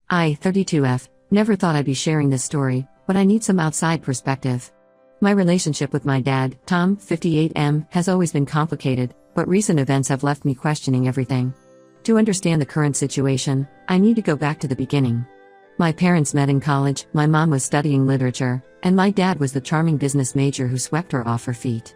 I, 32F, never thought I'd be sharing this story, but I need some outside perspective. My relationship with my dad, Tom, 58M, has always been complicated, but recent events have left me questioning everything. To understand the current situation, I need to go back to the beginning. My parents met in college, my mom was studying literature, and my dad was the charming business major who swept her off her feet.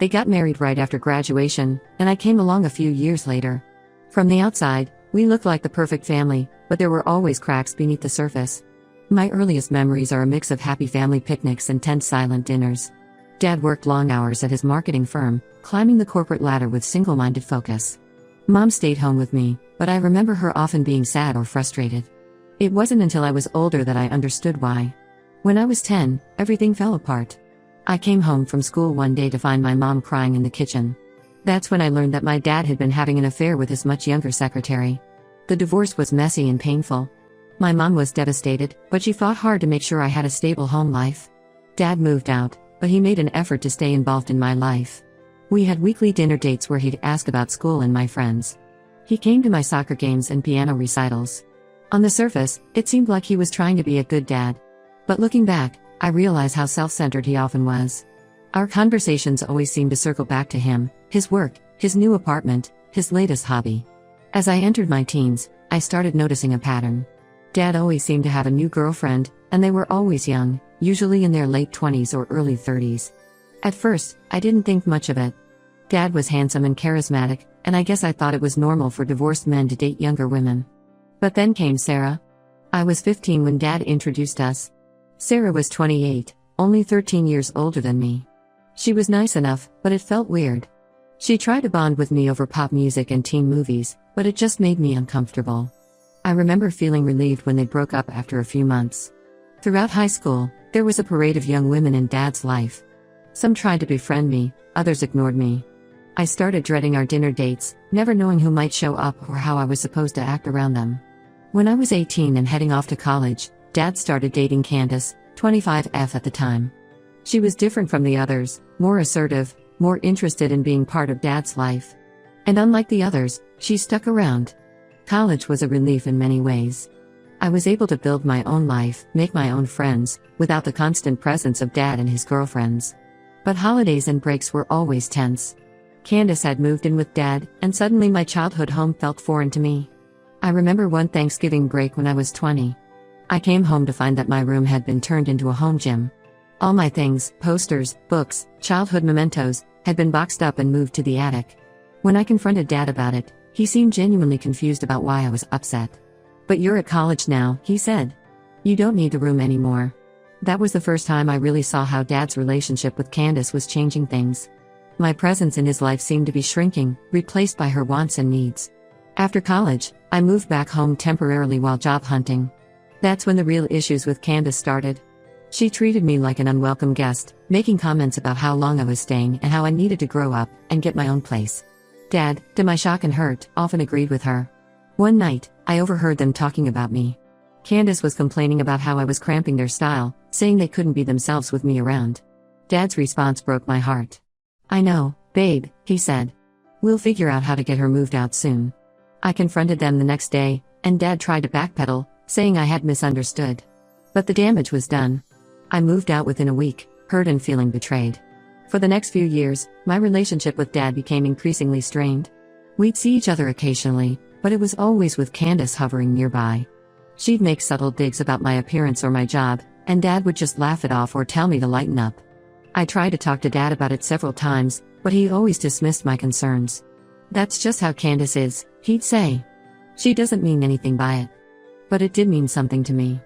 They got married right after graduation, and I came along a few years later. From the outside, we looked like the perfect family, but there were always cracks beneath the surface. My earliest memories are a mix of happy family picnics and tense silent dinners. Dad worked long hours at his marketing firm, climbing the corporate ladder with single-minded focus. Mom stayed home with me, but I remember her often being sad or frustrated. It wasn't until I was older that I understood why. When I was 10, everything fell apart. I came home from school one day to find my mom crying in the kitchen. That's when I learned that my dad had been having an affair with his much younger secretary. The divorce was messy and painful. My mom was devastated, but she fought hard to make sure I had a stable home life. Dad moved out, but he made an effort to stay involved in my life. We had weekly dinner dates where he'd ask about school and my friends. He came to my soccer games and piano recitals. On the surface, it seemed like he was trying to be a good dad. But looking back, I realize how self-centered he often was. Our conversations always seemed to circle back to him, his work, his new apartment, his latest hobby. As I entered my teens, I started noticing a pattern. Dad always seemed to have a new girlfriend, and they were always young, usually in their late 20s or early 30s. At first, I didn't think much of it. Dad was handsome and charismatic, and I guess I thought it was normal for divorced men to date younger women. But then came Sarah. I was 15 when Dad introduced us. Sarah was 28, only 13 years older than me. She was nice enough, but it felt weird. She tried to bond with me over pop music and teen movies, but it just made me uncomfortable. I remember feeling relieved when they broke up after a few months. Throughout high school, there was a parade of young women in Dad's life. Some tried to befriend me, others ignored me. I started dreading our dinner dates, never knowing who might show up or how I was supposed to act around them. When I was 18 and heading off to college, Dad started dating Candace, 25F at the time. She was different from the others, more assertive, more interested in being part of Dad's life. And unlike the others, she stuck around. College was a relief in many ways. I was able to build my own life, make my own friends, without the constant presence of Dad and his girlfriends. But holidays and breaks were always tense. Candace had moved in with Dad, and suddenly my childhood home felt foreign to me. I remember one Thanksgiving break when I was 20. I came home to find that my room had been turned into a home gym. All my things, posters, books, childhood mementos, had been boxed up and moved to the attic. When I confronted Dad about it, he seemed genuinely confused about why I was upset. "But you're at college now," he said. "You don't need the room anymore." That was the first time I really saw how Dad's relationship with Candace was changing things. My presence in his life seemed to be shrinking, replaced by her wants and needs. After college, I moved back home temporarily while job hunting. That's when the real issues with Candace started. She treated me like an unwelcome guest, making comments about how long I was staying and how I needed to grow up and get my own place. Dad, to my shock and hurt, often agreed with her. One night, I overheard them talking about me. Candace was complaining about how I was cramping their style, saying they couldn't be themselves with me around. Dad's response broke my heart. "I know, babe," he said. "We'll figure out how to get her moved out soon." I confronted them the next day, and Dad tried to backpedal, saying I had misunderstood. But the damage was done. I moved out within a week, hurt and feeling betrayed. For the next few years, my relationship with Dad became increasingly strained. We'd see each other occasionally, but it was always with Candace hovering nearby. She'd make subtle digs about my appearance or my job, and Dad would just laugh it off or tell me to lighten up. I tried to talk to Dad about it several times, but he always dismissed my concerns. "That's just how Candace is," he'd say. "She doesn't mean anything by it." But it did mean something to me.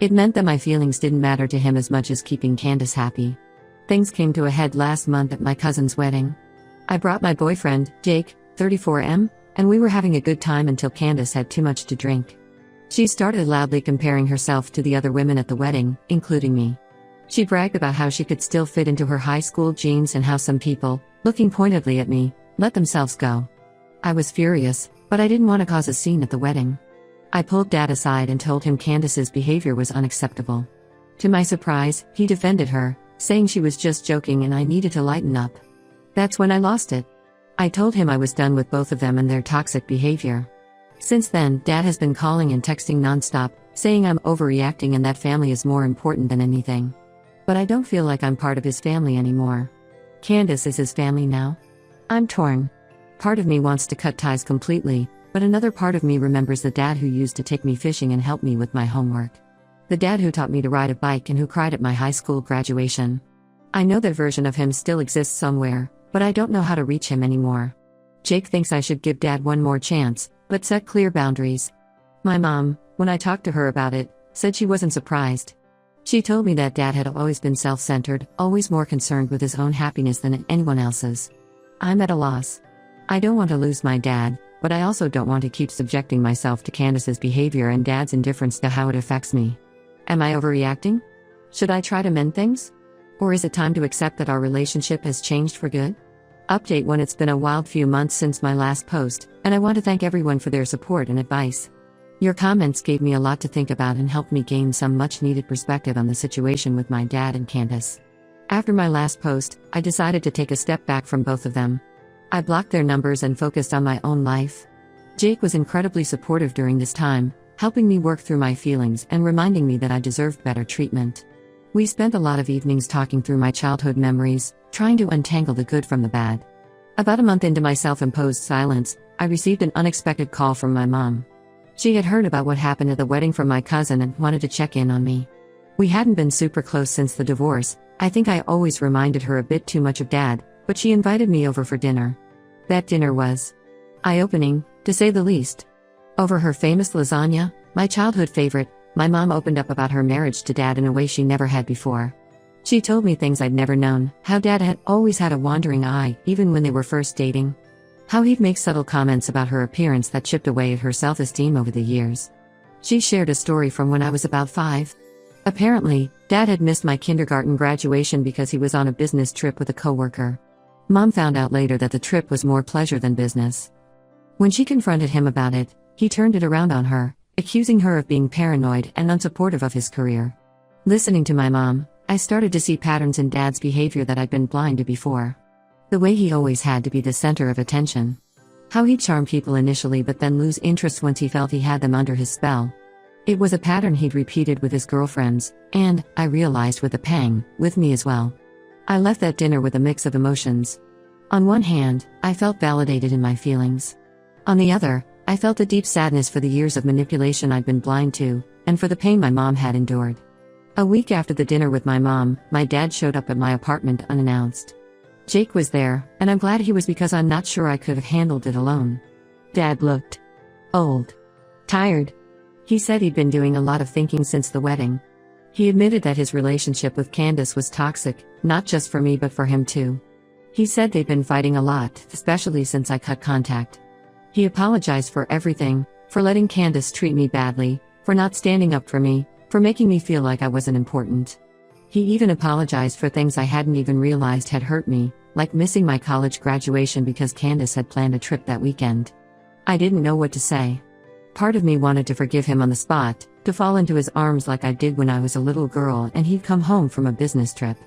It meant that my feelings didn't matter to him as much as keeping Candace happy. Things came to a head last month at my cousin's wedding. I brought my boyfriend, Jake, 34M, and we were having a good time until Candace had too much to drink. She started loudly comparing herself to the other women at the wedding, including me. She bragged about how she could still fit into her high school jeans and how some people, looking pointedly at me, let themselves go. I was furious, but I didn't want to cause a scene at the wedding. I pulled Dad aside and told him Candace's behavior was unacceptable. To my surprise, he defended her, saying she was just joking and I needed to lighten up. That's when I lost it. I told him I was done with both of them and their toxic behavior. Since then, Dad has been calling and texting nonstop, saying I'm overreacting and that family is more important than anything. But I don't feel like I'm part of his family anymore. Candace is his family now? I'm torn. Part of me wants to cut ties completely, but another part of me remembers the dad who used to take me fishing and help me with my homework. The dad who taught me to ride a bike and who cried at my high school graduation. I know that version of him still exists somewhere, but I don't know how to reach him anymore. Jake thinks I should give Dad one more chance, but set clear boundaries. My mom, when I talked to her about it, said she wasn't surprised. She told me that Dad had always been self-centered, always more concerned with his own happiness than anyone else's. I'm at a loss. I don't want to lose my dad, but I also don't want to keep subjecting myself to Candace's behavior and Dad's indifference to how it affects me. Am I overreacting? Should I try to mend things? Or is it time to accept that our relationship has changed for good? Update: when it's been a wild few months since my last post, and I want to thank everyone for their support and advice. Your comments gave me a lot to think about and helped me gain some much-needed perspective on the situation with my dad and Candace. After my last post, I decided to take a step back from both of them. I blocked their numbers and focused on my own life. Jake was incredibly supportive during this time, helping me work through my feelings and reminding me that I deserved better treatment. We spent a lot of evenings talking through my childhood memories, trying to untangle the good from the bad. About a month into my self-imposed silence, I received an unexpected call from my mom. She had heard about what happened at the wedding from my cousin and wanted to check in on me. We hadn't been super close since the divorce. I think I always reminded her a bit too much of Dad, but she invited me over for dinner. That dinner was eye-opening, to say the least. Over her famous lasagna, my childhood favorite, my mom opened up about her marriage to Dad in a way she never had before. She told me things I'd never known, how Dad had always had a wandering eye, even when they were first dating. How he'd make subtle comments about her appearance that chipped away at her self-esteem over the years. She shared a story from when I was about 5. Apparently, Dad had missed my kindergarten graduation because he was on a business trip with a coworker. Mom found out later that the trip was more pleasure than business. When she confronted him about it, he turned it around on her, accusing her of being paranoid and unsupportive of his career. Listening to my mom, I started to see patterns in Dad's behavior that I'd been blind to before. The way he always had to be the center of attention. How he'd charm people initially but then lose interest once he felt he had them under his spell. It was a pattern he'd repeated with his girlfriends, and, I realized with a pang, with me as well. I left that dinner with a mix of emotions. On one hand, I felt validated in my feelings. On the other, I felt a deep sadness for the years of manipulation I'd been blind to, and for the pain my mom had endured. A week after the dinner with my mom, my dad showed up at my apartment unannounced. Jake was there, and I'm glad he was because I'm not sure I could have handled it alone. Dad looked old. Tired. He said he'd been doing a lot of thinking since the wedding. He admitted that his relationship with Candace was toxic, not just for me but for him too. He said they'd been fighting a lot, especially since I cut contact. He apologized for everything, for letting Candace treat me badly, for not standing up for me, for making me feel like I wasn't important. He even apologized for things I hadn't even realized had hurt me, like missing my college graduation because Candace had planned a trip that weekend. I didn't know what to say. Part of me wanted to forgive him on the spot, to fall into his arms like I did when I was a little girl and he'd come home from a business trip.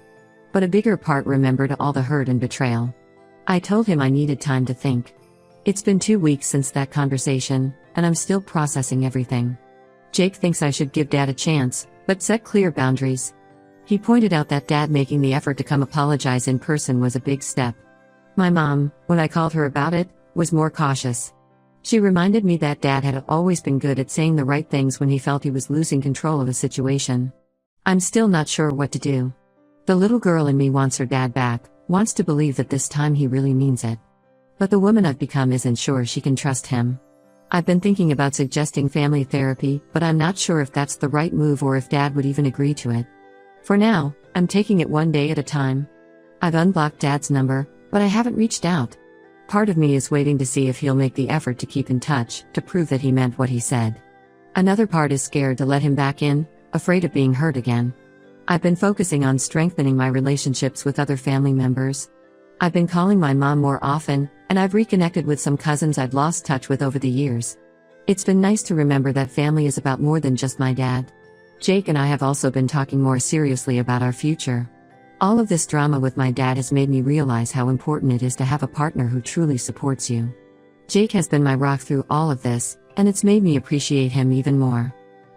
But a bigger part remembered all the hurt and betrayal. I told him I needed time to think. It's been 2 weeks since that conversation, and I'm still processing everything. Jake thinks I should give Dad a chance, but set clear boundaries. He pointed out that Dad making the effort to come apologize in person was a big step. My mom, when I called her about it, was more cautious. She reminded me that Dad had always been good at saying the right things when he felt he was losing control of a situation. I'm still not sure what to do. The little girl in me wants her dad back, wants to believe that this time he really means it. But the woman I've become isn't sure she can trust him. I've been thinking about suggesting family therapy, but I'm not sure if that's the right move or if Dad would even agree to it. For now, I'm taking it one day at a time. I've unblocked Dad's number, but I haven't reached out. Part of me is waiting to see if he'll make the effort to keep in touch, to prove that he meant what he said. Another part is scared to let him back in, afraid of being hurt again. I've been focusing on strengthening my relationships with other family members. I've been calling my mom more often, and I've reconnected with some cousins I'd lost touch with over the years. It's been nice to remember that family is about more than just my dad. Jake and I have also been talking more seriously about our future. All of this drama with my dad has made me realize how important it is to have a partner who truly supports you. Jake has been my rock through all of this, and it's made me appreciate him even more.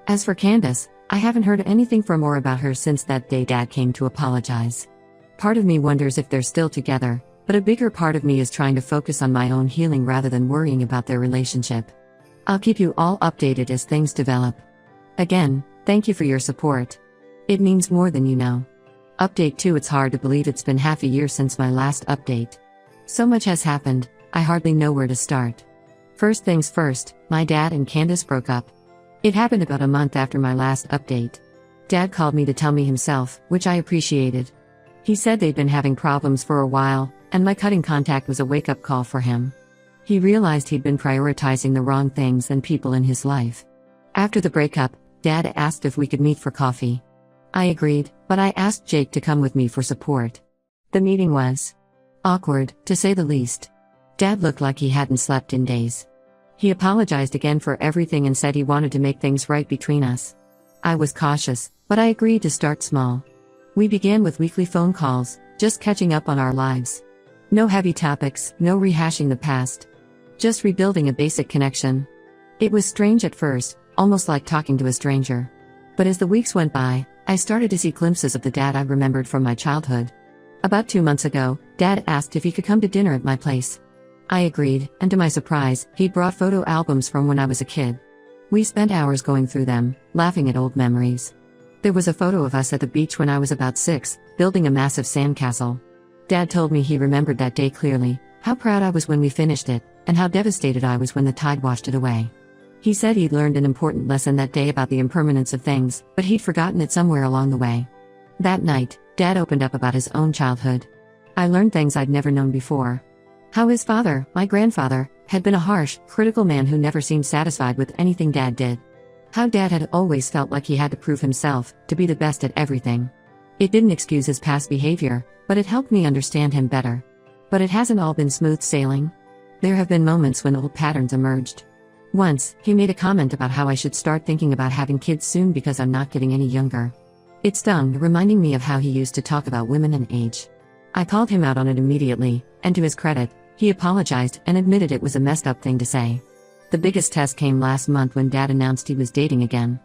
As for Candace, I haven't heard anything from or about her since that day Dad came to apologize. Part of me wonders if they're still together, but a bigger part of me is trying to focus on my own healing rather than worrying about their relationship. I'll keep you all updated as things develop. Again, thank you for your support. It means more than you know. Update 2. It's hard to believe it's been half a year since my last update. So much has happened, I hardly know where to start. First things first, my dad and Candace broke up. It happened about a month after my last update. Dad called me to tell me himself, which I appreciated. He said they'd been having problems for a while, and my cutting contact was a wake-up call for him. He realized he'd been prioritizing the wrong things and people in his life. After the breakup, Dad asked if we could meet for coffee. I agreed, but I asked Jake to come with me for support. The meeting was awkward, to say the least. Dad looked like he hadn't slept in days. He apologized again for everything and said he wanted to make things right between us. I was cautious, but I agreed to start small. We began with weekly phone calls, just catching up on our lives. No heavy topics, no rehashing the past. Just rebuilding a basic connection. It was strange at first, almost like talking to a stranger. But as the weeks went by, I started to see glimpses of the dad I remembered from my childhood. About 2 months ago, Dad asked if he could come to dinner at my place. I agreed, and to my surprise, he'd brought photo albums from when I was a kid. We spent hours going through them, laughing at old memories. There was a photo of us at the beach when I was about 6, building a massive sandcastle. Dad told me he remembered that day clearly, how proud I was when we finished it, and how devastated I was when the tide washed it away. He said he'd learned an important lesson that day about the impermanence of things, but he'd forgotten it somewhere along the way. That night, Dad opened up about his own childhood. I learned things I'd never known before. How his father, my grandfather, had been a harsh, critical man who never seemed satisfied with anything Dad did. How Dad had always felt like he had to prove himself, to be the best at everything. It didn't excuse his past behavior, but it helped me understand him better. But it hasn't all been smooth sailing. There have been moments when old patterns emerged. Once, he made a comment about how I should start thinking about having kids soon because I'm not getting any younger. It stung, reminding me of how he used to talk about women and age. I called him out on it immediately, and to his credit, he apologized and admitted it was a messed up thing to say. The biggest test came last month when Dad announced he was dating again.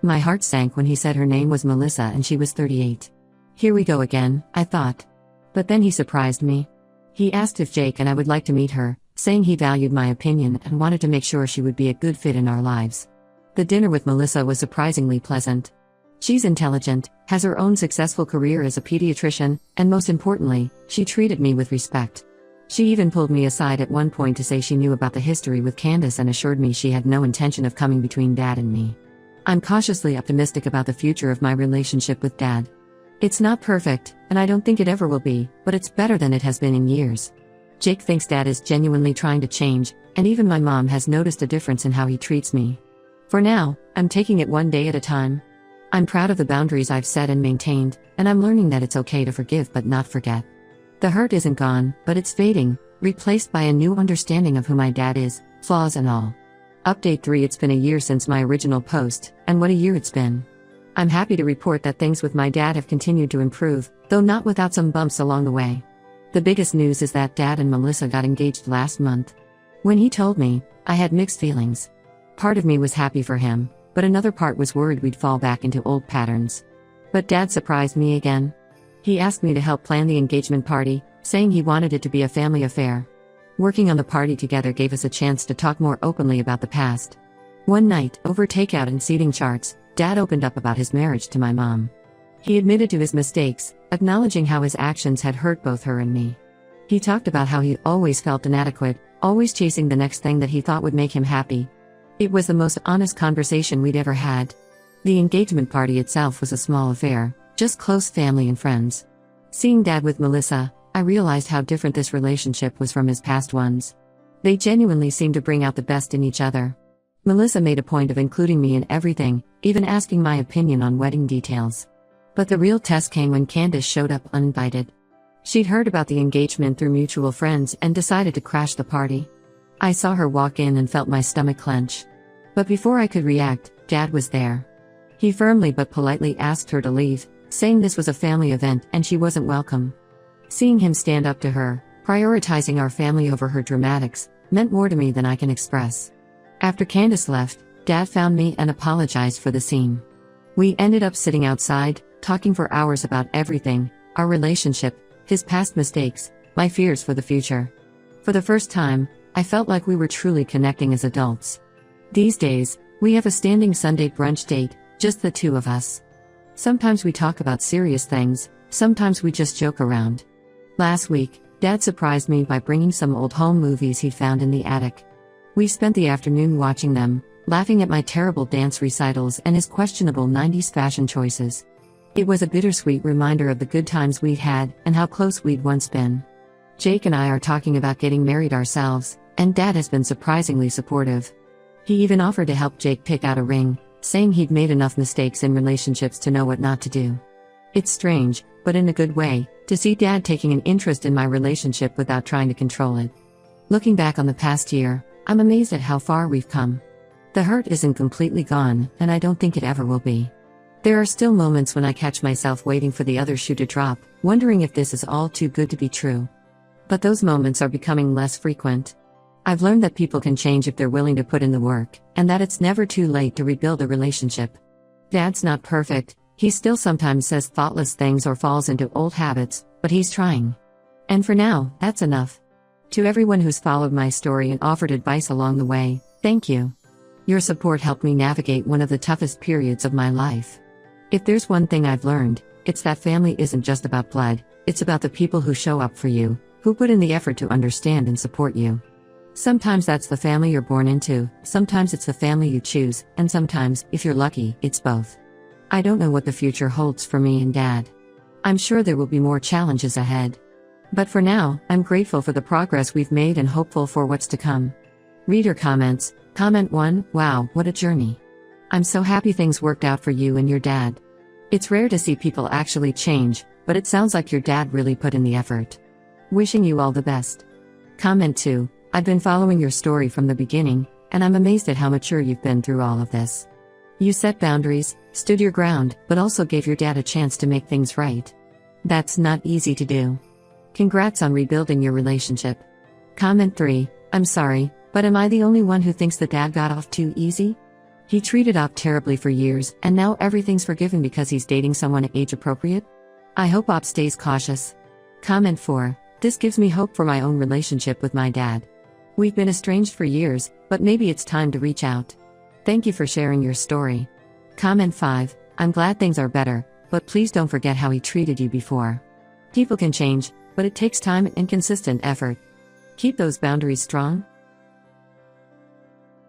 My heart sank when he said her name was Melissa and she was 38. Here we go again, I thought. But then he surprised me. He asked if Jake and I would like to meet her, saying he valued my opinion and wanted to make sure she would be a good fit in our lives. The dinner with Melissa was surprisingly pleasant. She's intelligent, has her own successful career as a pediatrician, and most importantly, she treated me with respect. She even pulled me aside at one point to say she knew about the history with Candace and assured me she had no intention of coming between Dad and me. I'm cautiously optimistic about the future of my relationship with Dad. It's not perfect, and I don't think it ever will be, but it's better than it has been in years. Jake thinks Dad is genuinely trying to change, and even my mom has noticed a difference in how he treats me. For now, I'm taking it one day at a time. I'm proud of the boundaries I've set and maintained, and I'm learning that it's okay to forgive but not forget. The hurt isn't gone, but it's fading, replaced by a new understanding of who my dad is, flaws and all. Update 3. It's been a year since my original post, and what a year it's been. I'm happy to report that things with my dad have continued to improve, though not without some bumps along the way. The biggest news is that Dad and Melissa got engaged last month. When he told me, I had mixed feelings. Part of me was happy for him, but another part was worried we'd fall back into old patterns. But Dad surprised me again. He asked me to help plan the engagement party, saying he wanted it to be a family affair. Working on the party together gave us a chance to talk more openly about the past. One night, over takeout and seating charts, Dad opened up about his marriage to my mom. He admitted to his mistakes, acknowledging how his actions had hurt both her and me. He talked about how he always felt inadequate, always chasing the next thing that he thought would make him happy. It was the most honest conversation we'd ever had. The engagement party itself was a small affair, just close family and friends. Seeing Dad with Melissa, I realized how different this relationship was from his past ones. They genuinely seemed to bring out the best in each other. Melissa made a point of including me in everything, even asking my opinion on wedding details. But the real test came when Candace showed up uninvited. She'd heard about the engagement through mutual friends and decided to crash the party. I saw her walk in and felt my stomach clench. But before I could react, Dad was there. He firmly but politely asked her to leave, saying this was a family event and she wasn't welcome. Seeing him stand up to her, prioritizing our family over her dramatics, meant more to me than I can express. After Candace left, Dad found me and apologized for the scene. We ended up sitting outside, talking for hours about everything: our relationship, his past mistakes, my fears for the future. For the first time, I felt like we were truly connecting as adults. These days, we have a standing Sunday brunch date, just the two of us. Sometimes we talk about serious things, sometimes we just joke around. Last week, Dad surprised me by bringing some old home movies he'd found in the attic. We spent the afternoon watching them, laughing at my terrible dance recitals and his questionable 90s fashion choices. It was a bittersweet reminder of the good times we'd had and how close we'd once been. Jake and I are talking about getting married ourselves, and Dad has been surprisingly supportive. He even offered to help Jake pick out a ring, saying he'd made enough mistakes in relationships to know what not to do. It's strange, but in a good way, to see Dad taking an interest in my relationship without trying to control it. Looking back on the past year, I'm amazed at how far we've come. The hurt isn't completely gone, and I don't think it ever will be. There are still moments when I catch myself waiting for the other shoe to drop, wondering if this is all too good to be true. But those moments are becoming less frequent. I've learned that people can change if they're willing to put in the work, and that it's never too late to rebuild a relationship. Dad's not perfect, he still sometimes says thoughtless things or falls into old habits, but he's trying. And for now, that's enough. To everyone who's followed my story and offered advice along the way, thank you. Your support helped me navigate one of the toughest periods of my life. If there's one thing I've learned, it's that family isn't just about blood, it's about the people who show up for you, who put in the effort to understand and support you. Sometimes that's the family you're born into, sometimes it's the family you choose, and sometimes, if you're lucky, it's both. I don't know what the future holds for me and Dad. I'm sure there will be more challenges ahead. But for now, I'm grateful for the progress we've made and hopeful for what's to come. Reader comments. Comment 1, wow, what a journey. I'm so happy things worked out for you and your dad. It's rare to see people actually change, but it sounds like your dad really put in the effort. Wishing you all the best. Comment 2, I've been following your story from the beginning, and I'm amazed at how mature you've been through all of this. You set boundaries, stood your ground, but also gave your dad a chance to make things right. That's not easy to do. Congrats on rebuilding your relationship. Comment 3, I'm sorry, but am I the only one who thinks that Dad got off too easy? He treated Op terribly for years, and now everything's forgiven because he's dating someone age appropriate? I hope Op stays cautious. Comment 4, this gives me hope for my own relationship with my dad. We've been estranged for years, but maybe it's time to reach out. Thank you for sharing your story. Comment 5, I'm glad things are better, but please don't forget how he treated you before. People can change, but it takes time and consistent effort. Keep those boundaries strong.